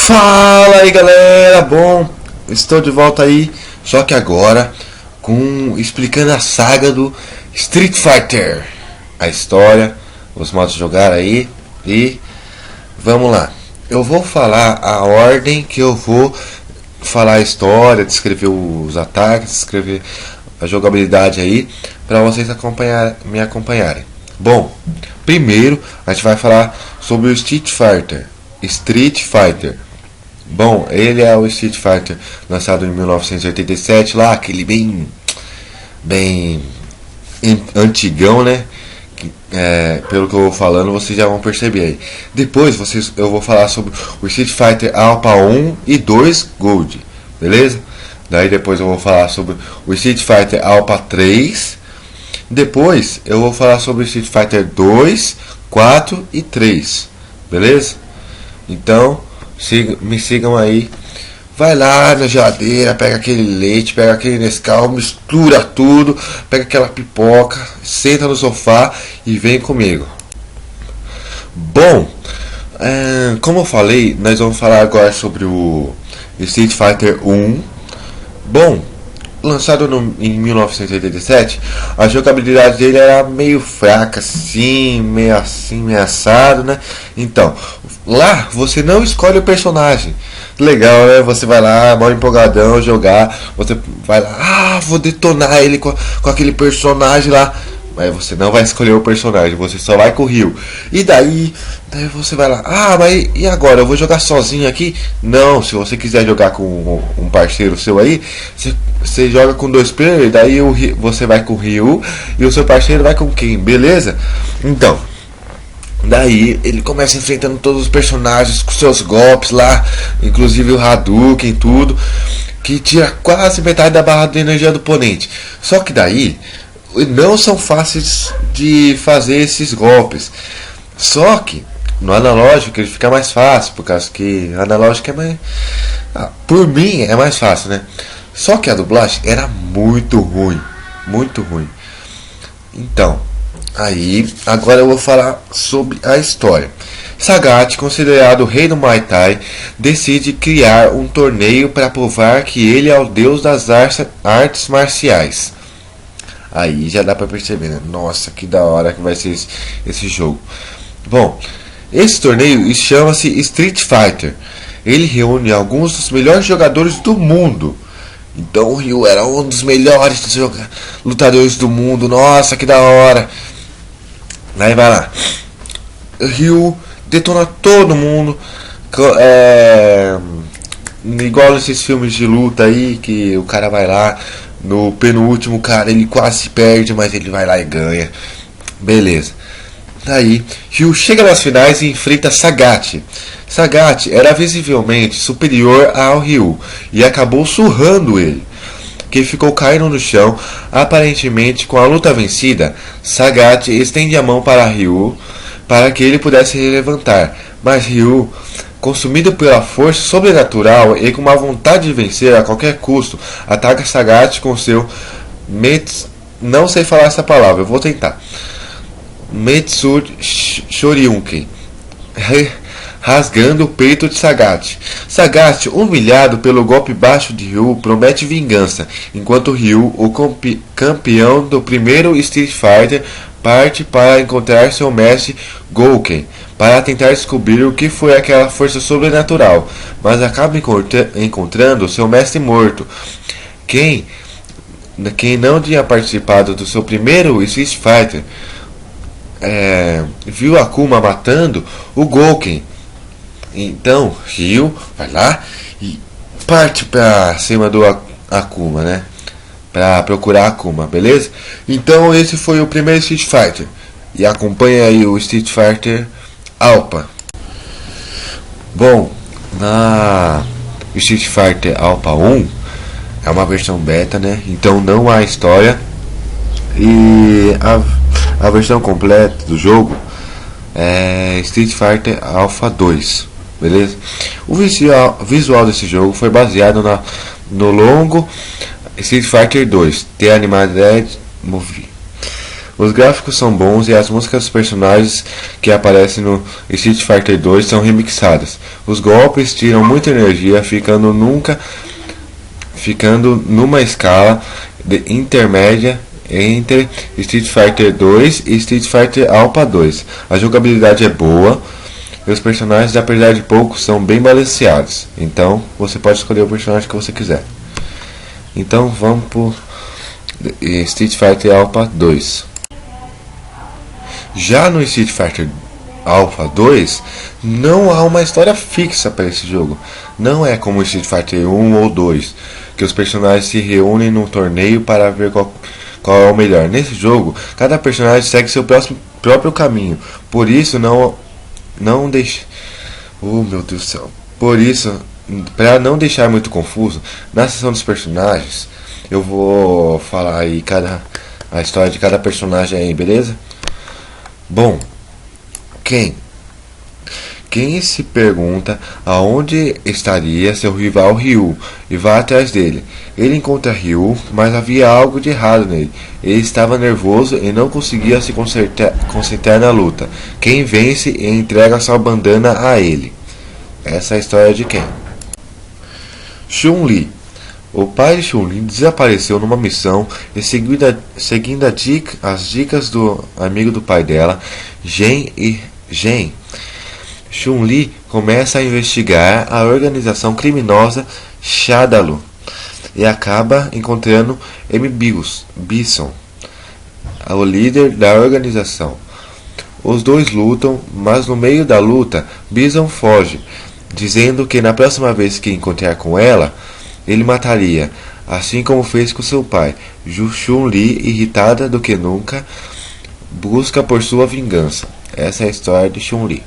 Fala aí galera, bom, estou de volta aí, só que agora explicando a saga do Street Fighter, a história, os modos de jogar aí, e vamos lá. Eu vou falar a ordem que eu vou falar a história, descrever os ataques, descrever a jogabilidade aí, para vocês me acompanharem. Bom, primeiro a gente vai falar sobre o Street Fighter. Bom, ele é o Street Fighter lançado em 1987, lá aquele bem antigão, né? Pelo que eu vou falando, vocês já vão perceber aí. Depois eu vou falar sobre o Street Fighter Alpha 1 e 2 Gold, beleza? Daí depois eu vou falar sobre o Street Fighter Alpha 3. Depois eu vou falar sobre o Street Fighter 2, 4 e 3, beleza? Então me sigam aí. Vai lá na geladeira, pega aquele leite, pega aquele Nescau, mistura tudo, pega aquela pipoca, senta no sofá e vem comigo. Bom, como eu falei, nós vamos falar agora sobre o Street Fighter 1. Bom, lançado em 1987, a jogabilidade dele era meio fraca, assim, meio assado, né? Então, lá você não escolhe o personagem. Legal, né? Você vai lá, mó empolgadão, jogar. Você vai lá, vou detonar ele com aquele personagem lá. Mas você não vai escolher o personagem, você só vai com o Ryu. E daí você vai lá, mas e agora? Eu vou jogar sozinho aqui? Não, se você quiser jogar com um parceiro seu aí, você joga com 2 players, daí você vai com o Ryu e o seu parceiro vai com quem, beleza? Então, daí ele começa enfrentando todos os personagens com seus golpes lá, inclusive o Hadouken, tudo, que tira quase metade da barra de energia do oponente. Só que daí não são fáceis de fazer esses golpes. Só que no analógico ele fica mais fácil, por causa que o analógico é mais... por mim é mais fácil, né? Só que a dublagem era muito ruim. Muito ruim. Então, aí, agora eu vou falar sobre a história. Sagat, considerado o rei do Muay Thai, decide criar um torneio para provar que ele é o deus das artes marciais. Aí já dá pra perceber, né? Nossa, que da hora que vai ser esse jogo. Bom, esse torneio chama-se Street Fighter. Ele reúne alguns dos melhores jogadores do mundo. Então o Ryu era um dos melhores lutadores do mundo. Nossa, que da hora. Aí vai lá. O Ryu detona todo mundo. Igual nesses filmes de luta aí, que o cara vai lá, no penúltimo cara ele quase perde, mas ele vai lá e ganha. Beleza. Daí Ryu chega nas finais e enfrenta Sagat. Sagat era visivelmente superior ao Ryu e acabou surrando ele, que ficou caindo no chão. Aparentemente, com a luta vencida, Sagat estende a mão para Ryu para que ele pudesse se levantar, mas Ryu, consumido pela força sobrenatural e com uma vontade de vencer a qualquer custo, ataca Sagat com seu não sei falar essa palavra, eu vou tentar. Metsu Shoryuken, rasgando o peito de Sagat. Sagat, humilhado pelo golpe baixo de Ryu, promete vingança, enquanto Ryu, o campeão do primeiro Street Fighter, parte para encontrar seu mestre Gouken, para tentar descobrir o que foi aquela força sobrenatural, mas acaba encontrando seu mestre morto. Quem não tinha participado do seu primeiro Street Fighter, viu Akuma matando o Gouken. Então Ryu vai lá e parte para cima do Akuma, né? Para procurar Akuma, beleza? Então esse foi o primeiro Street Fighter. E acompanha aí o Street Fighter Alpha. Bom, na Street Fighter Alpha 1 é uma versão beta, né? Então não há história. E a versão completa do jogo é Street Fighter Alpha 2, beleza? O visual desse jogo foi baseado no longo Street Fighter 2, The Animated Movie. Os gráficos são bons e as músicas dos personagens que aparecem no Street Fighter 2 são remixadas. Os golpes tiram muita energia, ficando numa escala intermédia entre Street Fighter 2 e Street Fighter Alpha 2. A jogabilidade é boa e os personagens, apesar de pouco, são bem balanceados. Então você pode escolher o personagem que você quiser. Então vamos pro Street Fighter Alpha 2. Já no Street Fighter Alpha 2, não há uma história fixa para esse jogo. Não é como Street Fighter 1 ou 2, que os personagens se reúnem num torneio para ver qual é o melhor. Nesse jogo, cada personagem segue seu próprio caminho. Por isso, não deixe... Oh, meu Deus do céu. Por isso, para não deixar muito confuso, na seção dos personagens, eu vou falar aí a história de cada personagem aí, beleza? Bom, Ken se pergunta aonde estaria seu rival Ryu e vai atrás dele. Ele encontra Ryu, mas havia algo de errado nele. Ele estava nervoso e não conseguia se concentrar na luta. Ken vence e entrega sua bandana a ele. Essa é a história de Ken. Chun-Li. O pai de Chun-Li desapareceu numa missão e seguindo as dicas do amigo do pai dela, Gen, Chun-Li começa a investigar a organização criminosa Shadaloo e acaba encontrando M. Bison, o líder da organização. Os dois lutam, mas no meio da luta, Bison foge, dizendo que na próxima vez que encontrar com ela, ele mataria, assim como fez com seu pai. Chun-Li, irritada do que nunca, busca por sua vingança. Essa é a história de Chun-Li.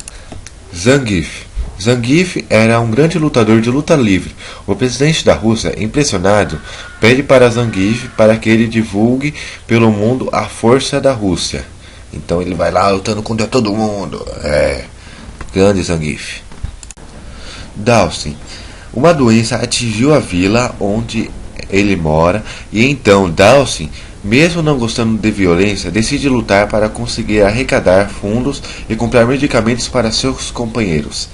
Zangief era um grande lutador de luta livre. O presidente da Rússia, impressionado, pede para Zangief para que ele divulgue pelo mundo a força da Rússia. Então ele vai lá lutando contra todo mundo. Grande Zangief. Dhalsim. Uma doença atingiu a vila onde ele mora e então Dhalsim, mesmo não gostando de violência, decide lutar para conseguir arrecadar fundos e comprar medicamentos para seus companheiros.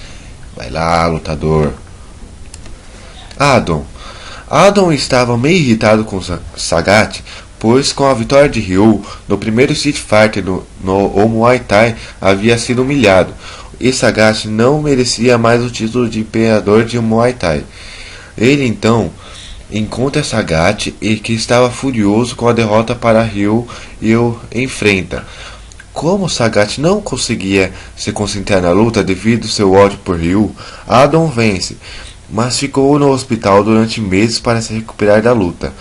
Vai lá, lutador. Adam estava meio irritado com Sagat, pois com a vitória de Ryu no primeiro Street Fighter no Muay Thai havia sido humilhado. E Sagat não merecia mais o título de imperador de Muay Thai. Ele então encontra Sagat e que estava furioso com a derrota para Ryu e o enfrenta. Como Sagat não conseguia se concentrar na luta devido ao seu ódio por Ryu, Adam vence, mas ficou no hospital durante meses para se recuperar da luta.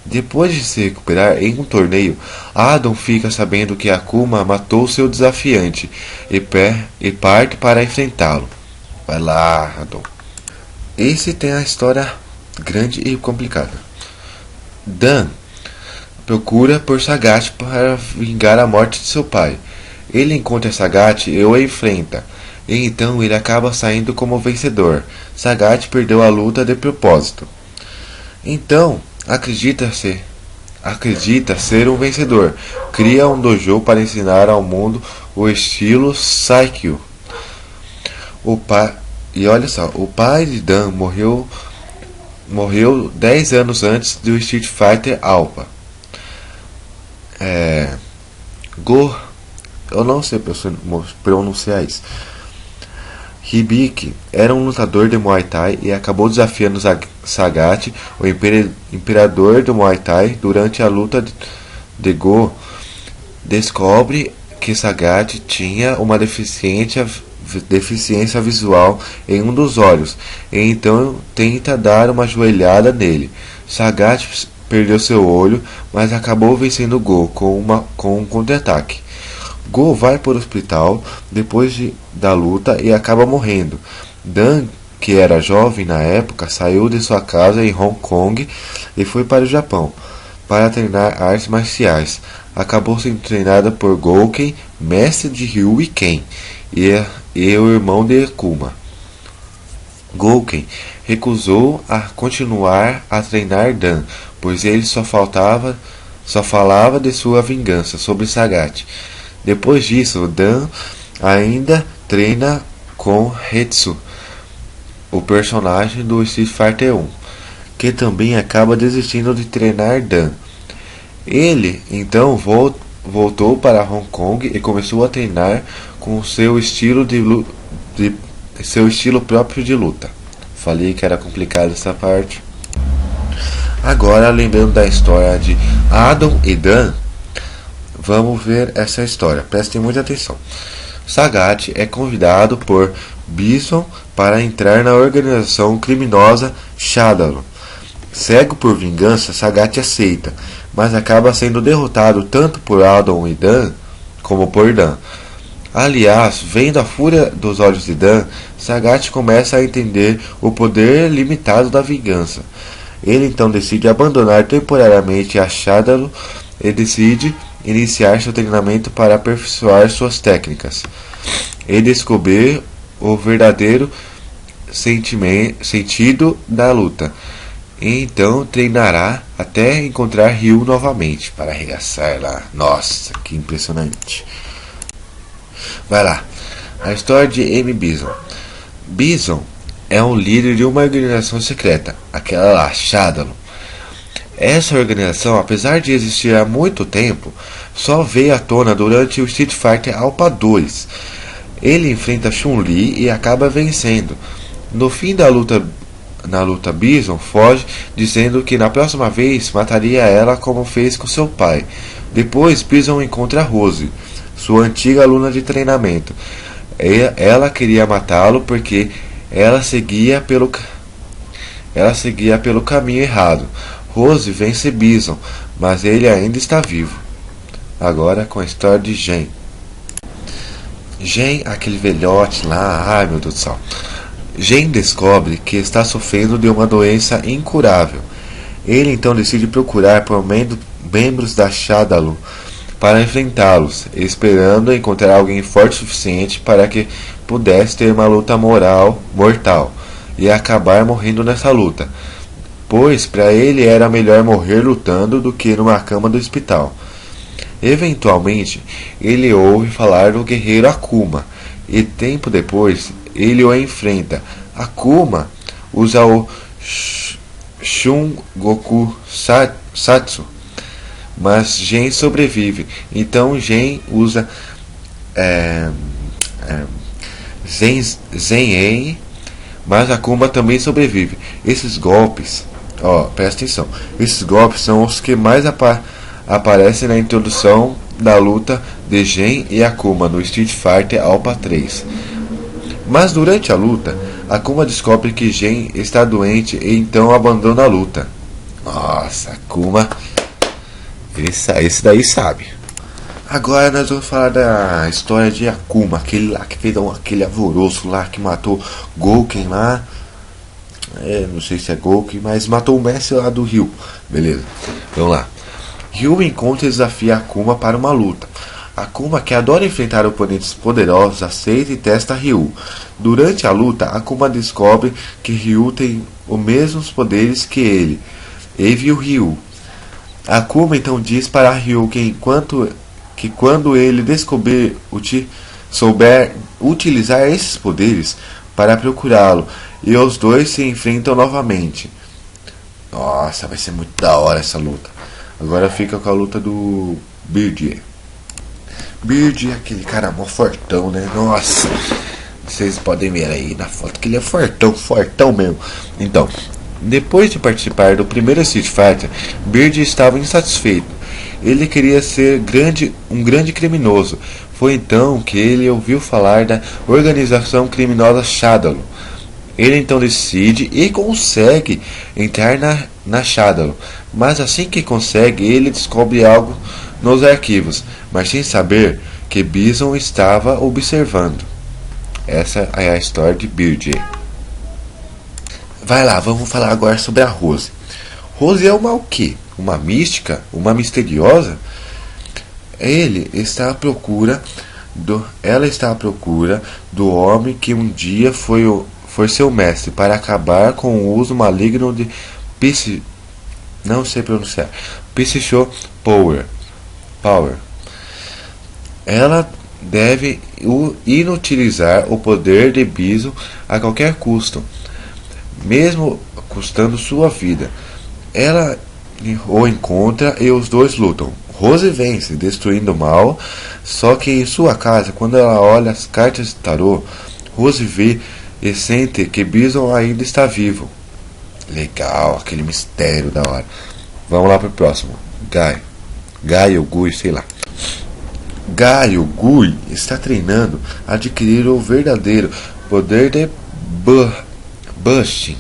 Depois de se recuperar em um torneio, Adam fica sabendo que Akuma matou seu desafiante e parte para enfrentá-lo. Vai lá, Adam. Esse tem a história grande e complicada. Dan procura por Sagat para vingar a morte de seu pai. Ele encontra Sagat e o enfrenta, e então ele acaba saindo como vencedor. Sagat perdeu a luta de propósito. Então, acredita ser um vencedor. Cria um dojo para ensinar ao mundo o estilo Saikyo. E olha só, o pai de Dan morreu 10 anos antes do Street Fighter Alpha. Eu não sei pronunciar isso. Hibiki era um lutador de Muay Thai e acabou desafiando Sagat, o imperador do Muay Thai, durante a luta de Go. Descobre que Sagat tinha uma deficiência visual em um dos olhos, e então tenta dar uma joelhada nele. Sagat perdeu seu olho, mas acabou vencendo Go com um contra-ataque. Go vai para o hospital depois da luta e acaba morrendo. Dan, que era jovem na época, saiu de sua casa em Hong Kong e foi para o Japão para treinar artes marciais. Acabou sendo treinada por Gouken, mestre de Ryu e Ken, e o irmão de Akuma. Gouken recusou a continuar a treinar Dan, pois ele só só falava de sua vingança sobre Sagat. Depois disso, Dan ainda treina com Hetsu, o personagem do Street Fighter 1, que também acaba desistindo de treinar Dan. Ele então voltou para Hong Kong e começou a treinar com seu estilo seu estilo próprio de luta. Falei que era complicado essa parte. Agora, lembrando da história de Adam e Dan, vamos ver essa história. Prestem muita atenção. Sagat é convidado por Bison para entrar na organização criminosa Shadaloo. Cego por vingança, Sagat aceita, mas acaba sendo derrotado tanto por Adam e Dan como por Dan. Aliás, vendo a fúria dos olhos de Dan, Sagat começa a entender o poder limitado da vingança. Ele então decide abandonar temporariamente a Shadaloo e decide iniciar seu treinamento para aperfeiçoar suas técnicas e descobrir o verdadeiro sentido da luta. E então treinará até encontrar Ryu novamente para arregaçar lá. Nossa, que impressionante. Vai lá. A história de M. Bison. Bison é um líder de uma organização secreta, aquela lá, Shadaloo. Essa organização, apesar de existir há muito tempo, só veio à tona durante o Street Fighter Alpha 2. Ele enfrenta Chun-Li e acaba vencendo. No fim da luta, Bison foge, dizendo que na próxima vez mataria ela como fez com seu pai. Depois, Bison encontra Rose, sua antiga aluna de treinamento. Ela queria matá-lo porque ela seguia pelo caminho errado. Rose vence Bison, mas ele ainda está vivo. Agora com a história de Gen. Gen, aquele velhote lá, ai meu Deus do céu. Gen descobre que está sofrendo de uma doença incurável. Ele então decide procurar por membros da Shadaloo para enfrentá-los, esperando encontrar alguém forte o suficiente para que pudesse ter uma luta mortal e acabar morrendo nessa luta, pois para ele era melhor morrer lutando do que numa cama do hospital. Eventualmente, ele ouve falar do guerreiro Akuma, e tempo depois ele o enfrenta. Akuma usa o Shun Goku Satsu, mas Gen sobrevive. Então Gen usa Zen, mas Akuma também sobrevive. Esses golpes, presta atenção, esses golpes são os que mais aparecem na introdução da luta de Gen e Akuma no Street Fighter Alpha 3. Mas durante a luta, Akuma descobre que Gen está doente e então abandona a luta. Nossa, Akuma, esse daí sabe. Agora nós vamos falar da história de Akuma, aquele lá que fez aquele alvoroço lá, que matou Gouken lá. Não sei se é Gouken, mas matou o mestre lá do Ryu. Beleza, vamos lá. Ryu encontra e desafia Akuma para uma luta. Akuma, que adora enfrentar oponentes poderosos, aceita e testa Ryu. Durante a luta, Akuma descobre que Ryu tem os mesmos poderes que ele, e viu Ryu. Akuma então diz para Ryu que quando ele souber utilizar esses poderes para procurá-lo, e os dois se enfrentam novamente. Nossa, vai ser muito da hora essa luta. Agora fica com a luta do Beard. Beard é aquele cara mó fortão, né? Nossa, vocês podem ver aí na foto que ele é fortão mesmo. Então, depois de participar do primeiro Street Fighter, Beard estava insatisfeito. Ele queria ser um grande criminoso. Foi então que ele ouviu falar da organização criminosa Shadaloo. Ele então decide e consegue entrar na Shadaloo. Mas assim que consegue, ele descobre algo nos arquivos, mas sem saber que Bison estava observando. Essa é a história de Beard. Vai lá, vamos falar agora sobre a Rose. Rose é uma o quê? Uma mística? Uma misteriosa? Ela está à procura do homem que um dia foi seu mestre para acabar com o uso maligno de não sei pronunciar. Power. Ela deve inutilizar o poder de Bison a qualquer custo, mesmo custando sua vida. Ela o encontra e os dois lutam. Rose vence, destruindo o mal, só que em sua casa, quando ela olha as cartas de tarô, Rose vê e sente que Bison ainda está vivo. Legal, aquele mistério da hora. Vamos lá pro próximo. Guy ou Gui, sei lá. Guy ou Gui está treinando a adquirir o verdadeiro poder de Bushing,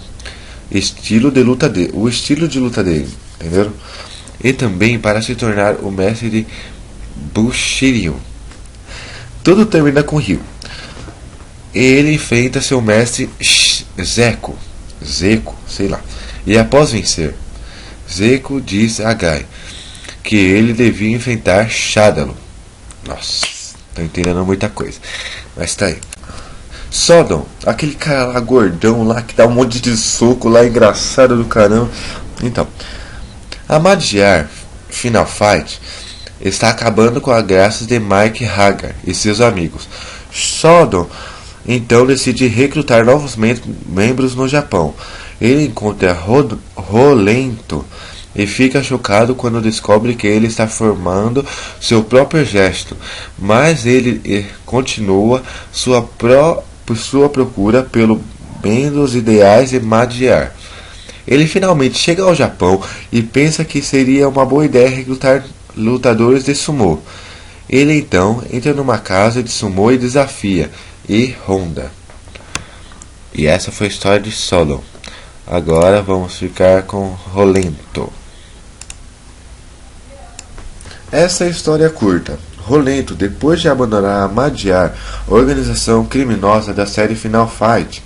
o estilo de luta dele, entendeu? E também para se tornar o mestre de Bushido. Tudo termina com Ryu. Ele enfrenta seu mestre Zeko, sei lá. E após vencer, Zeko diz a Guy que ele devia enfrentar Shadalo. Nossa, tô entendendo muita coisa. Mas tá aí. Sodom, aquele cara lá gordão lá que dá um monte de soco lá, engraçado do caramba. Então, a Madjar Final Fight está acabando com as graças de Mike Hagar e seus amigos. Sodom então decide recrutar novos membros no Japão. Ele encontra Rolento e fica chocado quando descobre que ele está formando seu próprio exército, mas ele continua sua procura pelo bem dos ideais de Madjar. Ele finalmente chega ao Japão e pensa que seria uma boa ideia recrutar lutadores de sumô. Ele então entra numa casa de sumô e desafia Honda. E essa foi a história de Sodom. Agora vamos ficar com Rolento. Essa é a história curta. Rolento, depois de abandonar a Madjar, organização criminosa da série Final Fight,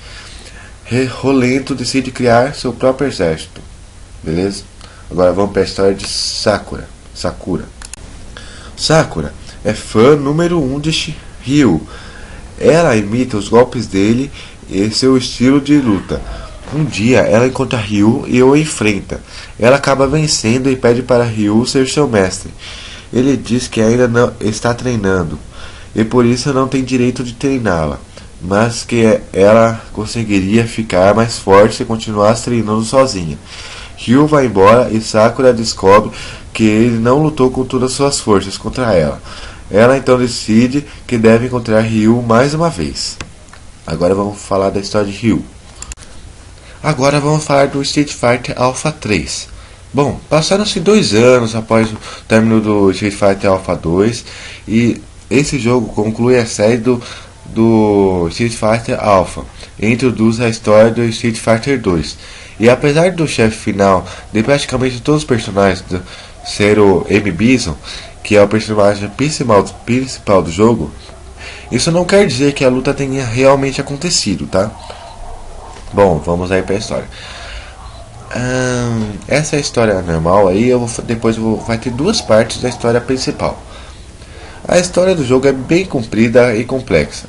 Rolento decide criar seu próprio exército. Beleza? Agora vamos para a história de Sakura. Sakura é fã número 1 de Ryu. Ela imita os golpes dele e seu estilo de luta. Um dia ela encontra Ryu e o enfrenta. Ela acaba vencendo e pede para Ryu ser seu mestre. Ele diz que ainda não está treinando e por isso não tem direito de treiná-la, mas que ela conseguiria ficar mais forte se continuasse treinando sozinha. Ryu vai embora e Sakura descobre que ele não lutou com todas as suas forças contra ela. Ela então decide que deve encontrar Ryu mais uma vez. Agora vamos falar da história de Ryu. Agora vamos falar do Street Fighter Alpha 3. Bom, passaram-se 2 anos após o término do Street Fighter Alpha 2 e esse jogo conclui a série do Street Fighter Alpha e introduz a história do Street Fighter 2. E apesar do chefe final de praticamente todos os personagens ser o M. Bison, que é o personagem principal do jogo, isso não quer dizer que a luta tenha realmente acontecido, tá? Bom, vamos aí para a história. Essa é a história normal aí, vai ter 2 partes da história principal. A história do jogo é bem comprida e complexa.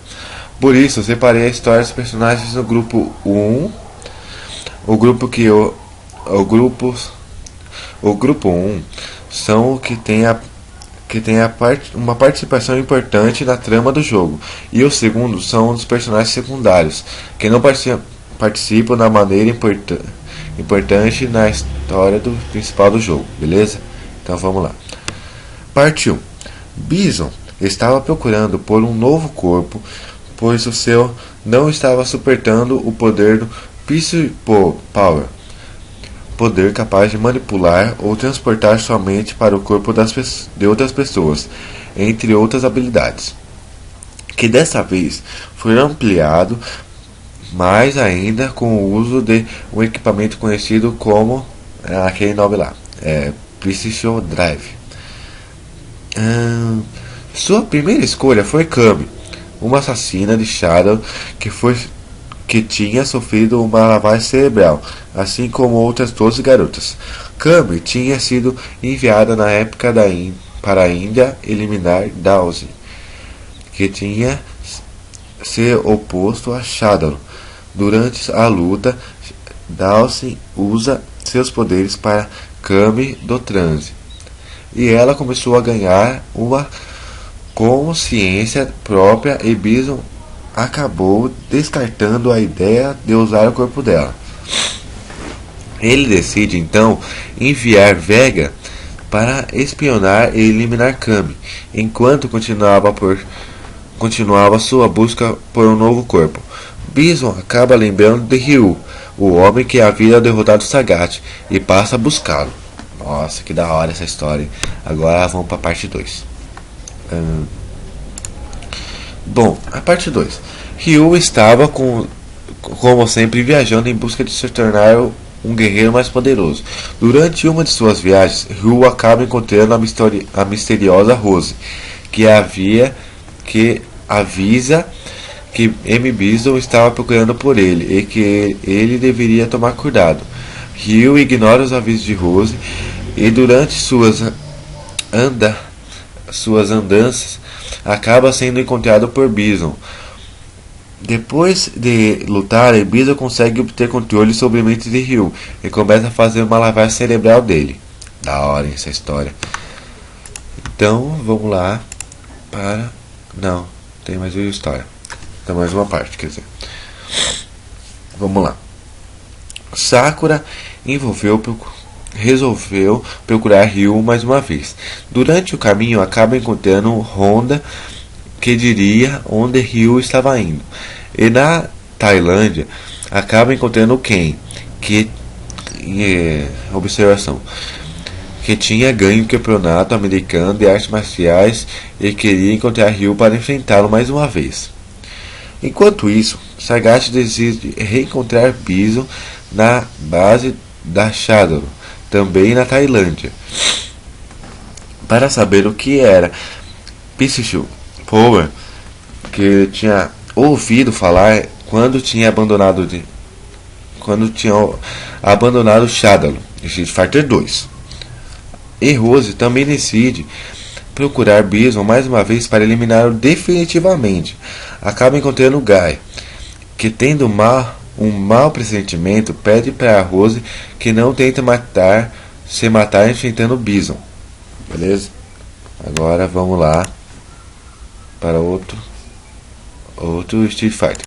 Por isso, eu separei a história dos personagens no grupo 1. O grupo 1 são o que tem uma participação importante na trama do jogo. E o segundo são os personagens secundários, que não participam da maneira importante na história principal do jogo, beleza? Então vamos lá. Parte 1. Bison estava procurando por um novo corpo, pois o seu não estava suportando o poder do Psycho Power, poder capaz de manipular ou transportar sua mente para o corpo de outras pessoas, entre outras habilidades, que dessa vez foi ampliado mais ainda com o uso de um equipamento conhecido como aquele nome lá, Precision Drive. Sua primeira escolha foi Kami, uma assassina de Shadow que tinha sofrido uma lavagem cerebral, assim como outras 12 garotas. Kami tinha sido enviada na época para a Índia eliminar Dawson, que tinha se oposto a Shadow. Durante a luta, Dawson usa seus poderes para Kami do transe. e ela começou a ganhar uma consciência própria e Bison acabou descartando a ideia de usar o corpo dela. Ele decide então enviar Vega para espionar e eliminar Kami, enquanto continuava sua busca por um novo corpo. Bison acaba lembrando de Ryu, o homem que havia derrotado Sagat, e passa a buscá-lo. Nossa, que da hora essa história. Agora vamos para a parte 2. Bom, a parte 2. Ryu estava, como sempre, viajando em busca de se tornar um guerreiro mais poderoso. Durante uma de suas viagens, Ryu acaba encontrando a misteriosa Rose, que avisa que M. Bison estava procurando por ele e que ele deveria tomar cuidado. Ryu ignora os avisos de Rose e durante suas andanças acaba sendo encontrado por Bison. Depois de lutar, Bison consegue obter controle sobre a mente de Ryu e começa a fazer uma lavagem cerebral dele. Da hora essa história. Então vamos lá para... Não, tem mais uma história. Tem mais uma parte, quer dizer. Vamos lá. Sakura resolveu procurar Ryu mais uma vez. Durante o caminho acaba encontrando Honda, que diria onde Ryu estava indo. E na Tailândia acaba encontrando Ken, observação, que tinha ganho o campeonato americano de artes marciais e queria encontrar Ryu para enfrentá-lo mais uma vez. Enquanto isso, Sagat decide reencontrar Bison na base da Shadow, também na Tailândia, para saber o que era Psycho Power, que ele tinha ouvido falar quando tinha abandonado Shadow em Street Fighter 2. E Rose também decide procurar Bison mais uma vez para eliminá-lo definitivamente. Acaba encontrando Guy, que tendo um mau pressentimento, pede para Rose que não tente se matar enfrentando Bison. Beleza? Agora vamos lá para outro Street Fighter.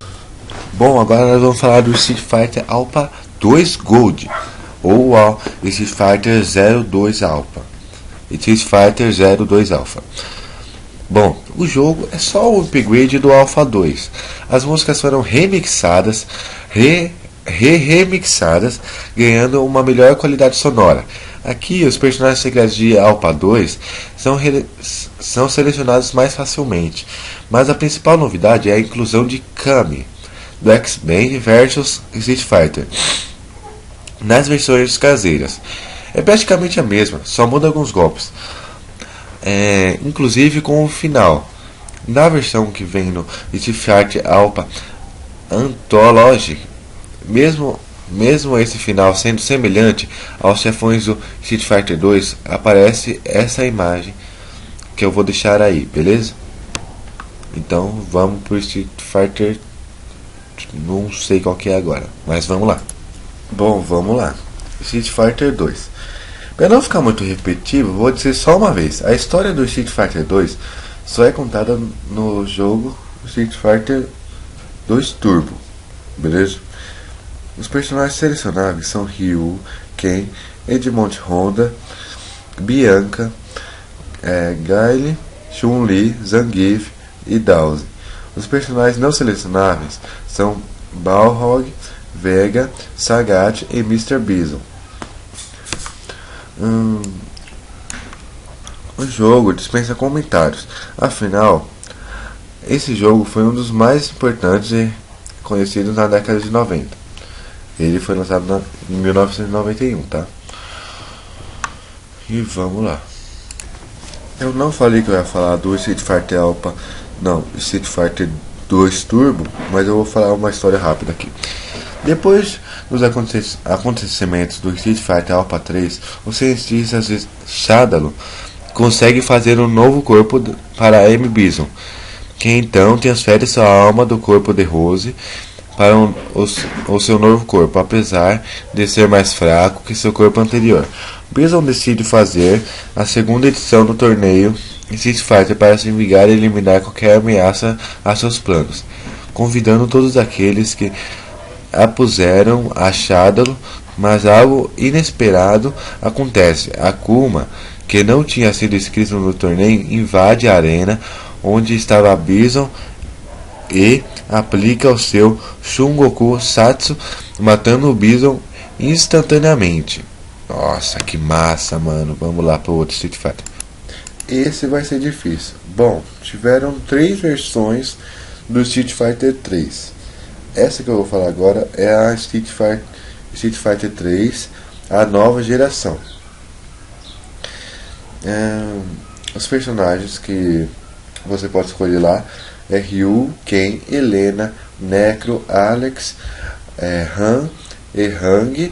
Bom, agora nós vamos falar do Street Fighter Alpha 2 Gold, ou Street Fighter 02 Alpha. Street Fighter 02 Alpha. Bom, o jogo é só o upgrade do Alpha 2. As músicas foram remixadas, remixadas, ganhando uma melhor qualidade sonora. Aqui, os personagens secretos de Alpha 2 são selecionados mais facilmente, mas a principal novidade é a inclusão de Kami, do X-Men vs Street Fighter, nas versões caseiras. É praticamente a mesma, só muda alguns golpes, inclusive com o final. Na versão que vem no Street Fighter Alpha Anthology, mesmo esse final sendo semelhante aos chefões do Street Fighter 2, aparece essa imagem que eu vou deixar aí, beleza? Então vamos pro Street Fighter, não sei qual que é agora, mas vamos lá. Bom, vamos lá. Street Fighter 2. Para não ficar muito repetitivo, vou dizer só uma vez. A história do Street Fighter 2 só é contada no jogo Street Fighter 2 Turbo, beleza? Os personagens selecionáveis são Ryu, Ken, Edmond Honda, Bianca, Guile, Chun-Li, Zangief e Dawson. Os personagens não selecionáveis são Balrog, Vega, Sagat e Mr. Bison. O jogo dispensa comentários. Afinal, esse jogo foi um dos mais importantes e conhecidos na década de 90. Ele foi lançado em 1991, tá? E vamos lá. Eu não falei que eu ia falar do Street Fighter Alpha, não, Street Fighter 2 Turbo, mas eu vou falar uma história rápida aqui. Depois dos acontecimentos do Street Fighter Alpha 3, os cientistas de Shadow conseguem fazer um novo corpo para M. Bison, que então transfere sua alma do corpo de Rose para o seu novo corpo, apesar de ser mais fraco que seu corpo anterior. Bison decide fazer a segunda edição do torneio Street Fighter para se vingar e eliminar qualquer ameaça a seus planos, convidando todos aqueles que apuseram a Shadow, mas algo inesperado acontece. Akuma, que não tinha sido inscrito no torneio, invade a arena onde estava Bison e aplica o seu Shungoku Satsu, matando o Bison instantaneamente. Nossa, que massa, mano. Vamos lá para o outro Street Fighter. Esse vai ser difícil. Bom, tiveram 3 versões do Street Fighter 3. Essa que eu vou falar agora é a Street Fighter 3, a nova geração. Os personagens que você pode escolher lá é Ryu, Ken, Helena, Necro, Alex, Han e Hang.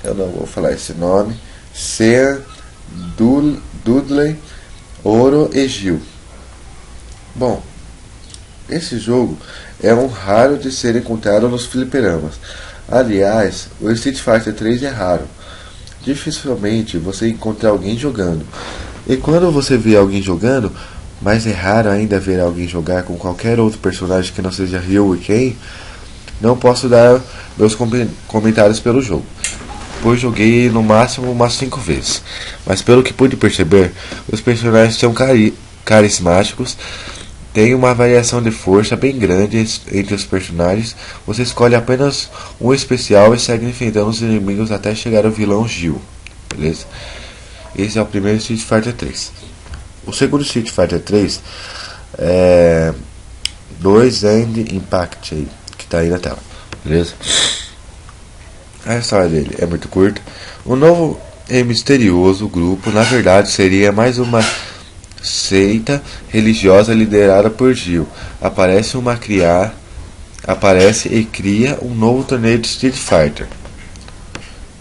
Eu não vou falar esse nome. Sean, Dudley, Oro e Gil. Bom, esse jogo é um raro de ser encontrado nos fliperamas. Aliás, o Street Fighter 3 é raro. Dificilmente você encontra alguém jogando. E quando você vê alguém jogando, mas é raro ainda ver alguém jogar com qualquer outro personagem que não seja Ryu e Ken, não posso dar meus comentários pelo jogo, pois joguei no máximo umas 5 vezes. Mas pelo que pude perceber, os personagens são carismáticos, tem uma variação de força bem grande entre os personagens. Você escolhe apenas um especial e segue enfrentando os inimigos até chegar ao vilão Gil. Beleza? Esse é o primeiro Street Fighter 3. O segundo Street Fighter 3 é 2 End Impact aí, que tá aí na tela. Beleza? A história dele é muito curta. O novo e misterioso grupo, na verdade, seria mais uma seita religiosa liderada por Gil. Aparece e cria um novo torneio de Street Fighter.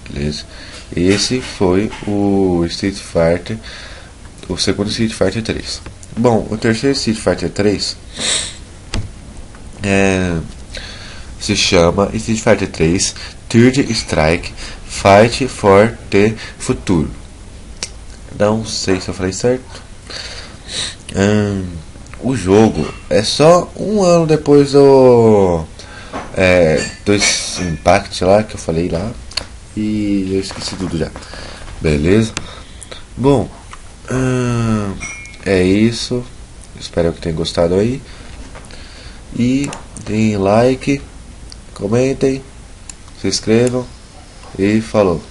Beleza? Esse foi o Street Fighter, o segundo Street Fighter 3. Bom, o terceiro Street Fighter 3 se chama Street Fighter 3 Third Strike Fight for the Future. Não sei se eu falei certo. O jogo é só um ano depois do Impact lá que eu falei lá, e eu esqueci tudo já. Beleza? Bom, é isso. Espero que tenham gostado aí. E deem like, comentem, se inscrevam e falou.